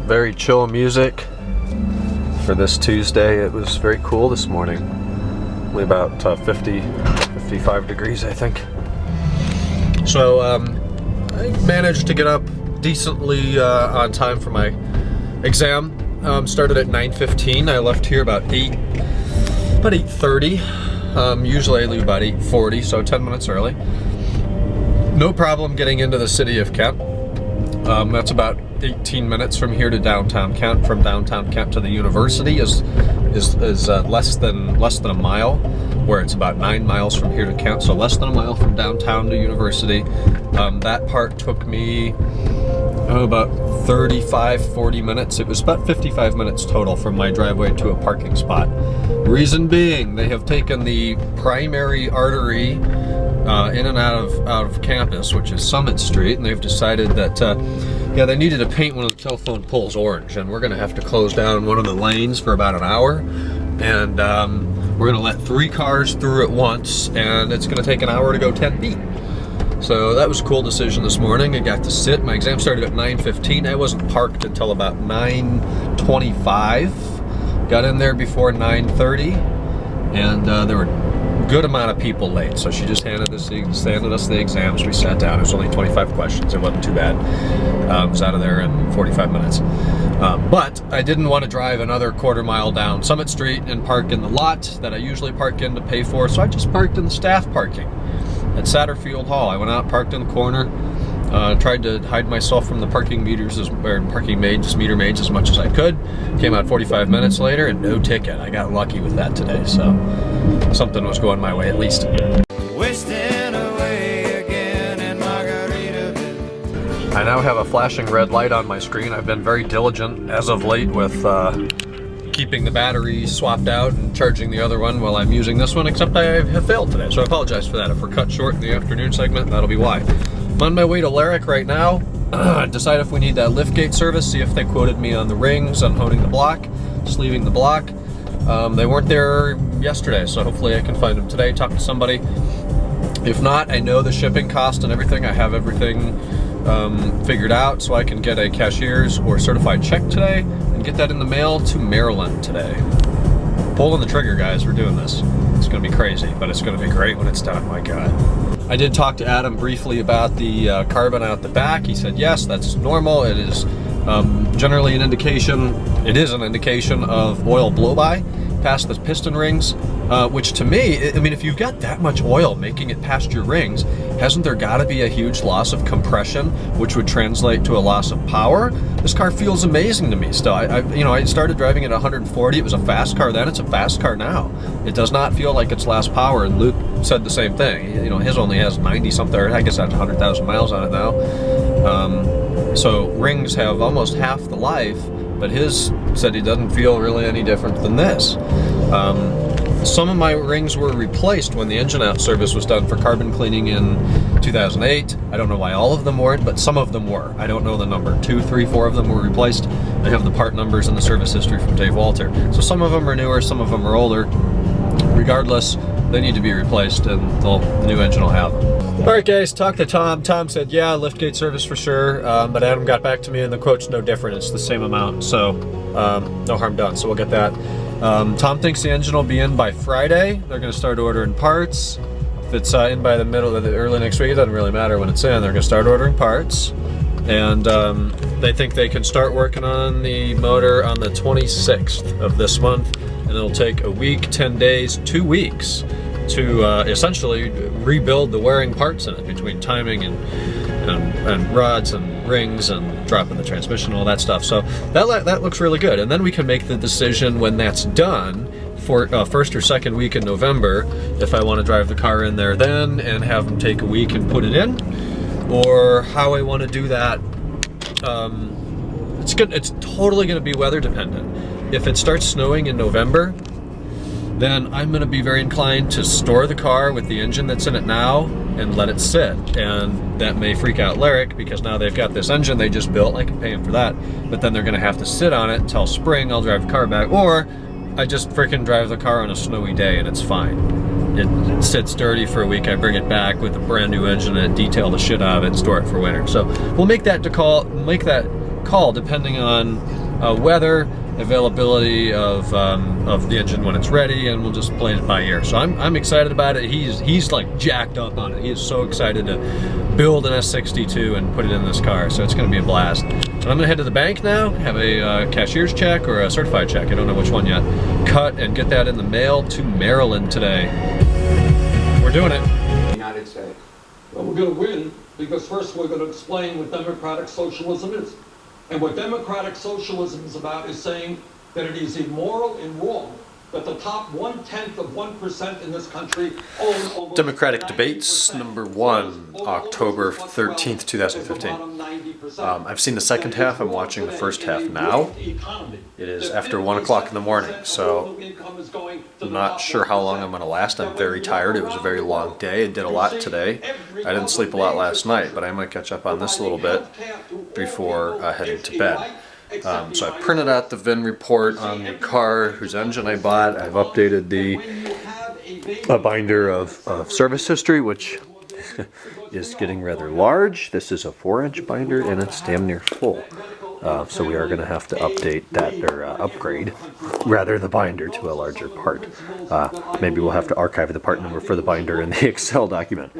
very chill music for this Tuesday. It was very cool this morning. Only about 55 degrees, I think. So I managed to get up decently on time for my exam. Started at 9:15. I left here about 8:30. Usually I leave about 8:40, so 10 minutes early. No problem getting into the city of Kent. That's about 18 minutes from here to downtown Kent. From downtown Kent to the university is less than a mile, where it's about 9 miles from here to Kent. So less than a mile from downtown to university. That part took me about 35-40 minutes. It was about 55 minutes total from my driveway to a parking spot. Reason being, they have taken the primary artery in and out of campus, which is Summit Street, and they've decided that yeah, they needed to paint one of the telephone poles orange, and we're going to have to close down one of the lanes for about an hour, and we're going to let 3 cars through at once, and it's going to take an hour to go 10 feet. So that was a cool decision this morning. I got to sit. My exam started at 9:15. I wasn't parked until about 9:25. Got in there before 9:30, and there were a good amount of people late. So she just handed us the exams. We sat down. It was only 25 questions. It wasn't too bad. I was out of there in 45 minutes. But I didn't want to drive another quarter mile down Summit Street and park in the lot that I usually park in to pay for. So I just parked in the staff parking at Satterfield Hall. I went out, parked in the corner, tried to hide myself from the parking meter maids as much as I could. Came out 45 minutes later and no ticket. I got lucky with that today, so something was going my way at least. Wasting away again in Margaritaville. I now have a flashing red light on my screen. I've been very diligent as of late with keeping the battery swapped out and charging the other one while I'm using this one, except I have failed today, so I apologize for that. If we're cut short in the afternoon segment, that'll be why. I'm on my way to Lyric right now. Decide if we need that liftgate service, see if they quoted me on the rings, on honing the block, sleeving the block. They weren't there yesterday, so hopefully I can find them today, talk to somebody. If not, I know the shipping cost and everything. I have everything figured out, so I can get a cashier's or certified check today and get that in the mail to Maryland today. Pulling the trigger, guys. We're doing this. It's going to be crazy, but it's going to be great when it's done. My God. I did talk to Adam briefly about the carbon out the back. He said yes, that's normal. It is generally an indication. It is an indication of oil blow-by past the piston rings, which to me, I mean, if you've got that much oil making it past your rings, hasn't there got to be a huge loss of compression, which would translate to a loss of power? This car feels amazing to me still. I started driving at 140. It was a fast car then. It's a fast car now. It does not feel like it's lost power, and Luke said the same thing. You know, his only has 90 something, I guess that's 100,000 miles on it now. So rings have almost half the life, but his said he doesn't feel really any different than this. Some of my rings were replaced when the engine out service was done for carbon cleaning in 2008. I don't know why all of them weren't, but some of them were. I don't know the number. 2, 3, 4 of them were replaced. I have the part numbers and the service history from Dave Walter. So some of them are newer, some of them are older. Regardless, they need to be replaced, and the new engine will have them. All right, guys, talked to Tom. Tom said, yeah, liftgate service for sure, but Adam got back to me, and the quote's no different. It's the same amount, so no harm done, so we'll get that. Tom thinks the engine will be in by Friday. They're going to start ordering parts. If it's in by the middle of the early next week, it doesn't really matter when it's in. They're going to start ordering parts, and they think they can start working on the motor on the 26th of this month, and it'll take a week, 10 days, 2 weeks to essentially rebuild the wearing parts in it, between timing and rods and rings and dropping the transmission and all that stuff. So that looks really good, and then we can make the decision when that's done for first or second week in November if I want to drive the car in there then and have them take a week and put it in, or how I want to do that. It's totally going to be weather dependent. If it starts snowing in November, then I'm going to be very inclined to store the car with the engine that's in it now and let it sit. And that may freak out Lyric, because now they've got this engine they just built, I can pay them for that, but then they're going to have to sit on it until spring. I'll drive the car back, or I just freaking drive the car on a snowy day and it's fine. It sits dirty for a week, I bring it back with a brand new engine and detail the shit out of it and store it for winter. So we'll make that call depending on weather, availability of the engine when it's ready, and we'll just play it by ear. So I'm excited about it. He's like jacked up on it. He is so excited to build an S62 and put it in this car. So it's going to be a blast. But I'm going to head to the bank now, have a cashier's check or a certified check, I don't know which one yet, cut and get that in the mail to Maryland today. We're doing it. United States. Well, we're going to win because first we're going to explain what democratic socialism is. And what democratic socialism is about is saying that it is immoral and wrong that the top 0.1% in this country own almost Democratic debates number 1, October 13th, 2015. I've seen the second half. I'm watching the first half now. It is after 1 o'clock in the morning, so I'm not sure how long I'm going to last. I'm very tired. It was a very long day. I did a lot today. I didn't sleep a lot last night, but I might catch up on this a little bit before heading to bed. So I printed out the VIN report on the car whose engine I bought. I've updated the binder of service history, which is getting rather large. This is a 4-inch binder and it's damn near full. So we are going to have to update that, or upgrade, rather, the binder to a larger part. Maybe we'll have to archive the part number for the binder in the Excel document.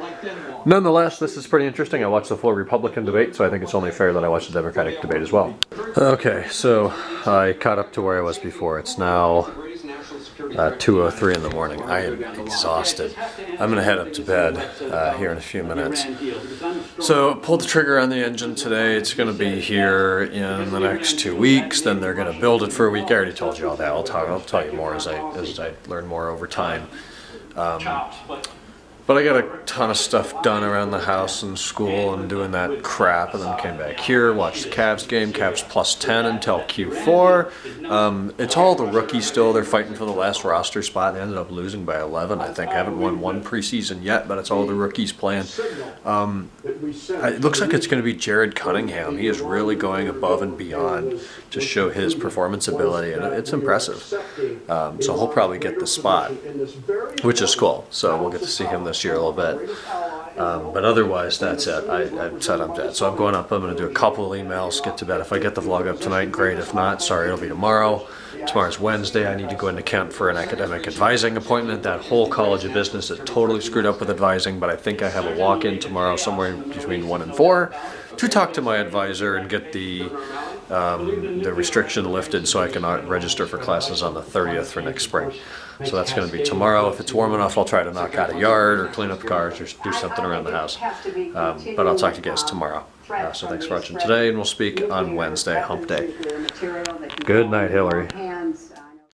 Nonetheless, this is pretty interesting. I watched the full Republican debate, so I think it's only fair that I watch the Democratic debate as well. Okay, so I caught up to where I was before. It's now 2:03 in the morning. I am exhausted. I'm going to head up to bed here in a few minutes. So pulled the trigger on the engine today. It's going to be here in the next 2 weeks. Then they're going to build it for a week. I already told you all that. I'll tell you more as I learn more over time. But I got a ton of stuff done around the house and school and doing that crap, and then came back here, watched the Cavs game, Cavs +10 until Q4. It's all the rookies still. They're fighting for the last roster spot. They ended up losing by 11, I think. I haven't won one preseason yet, but it's all the rookies playing. It looks like it's going to be Jared Cunningham. He is really going above and beyond to show his performance ability, and it's impressive. So he'll probably get the spot, which is cool. So we'll get to see him this year a little bit. But otherwise, that's it. I said I'm dead. So I'm going up. I'm going to do a couple of emails, get to bed. If I get the vlog up tonight, great. If not, sorry, it'll be tomorrow. Tomorrow's Wednesday. I need to go into Kent for an academic advising appointment. That whole College of Business is totally screwed up with advising, but I think I have a walk-in tomorrow somewhere between 1 and 4 to talk to my advisor and get the restriction lifted so I can register for classes on the 30th for next spring. So that's going to be tomorrow. If it's warm enough, I'll try to knock out a yard or clean up the cars or do something around the house. But I'll talk to you guys tomorrow. So thanks for watching today, and we'll speak on Wednesday, hump day. Good night, Hillary.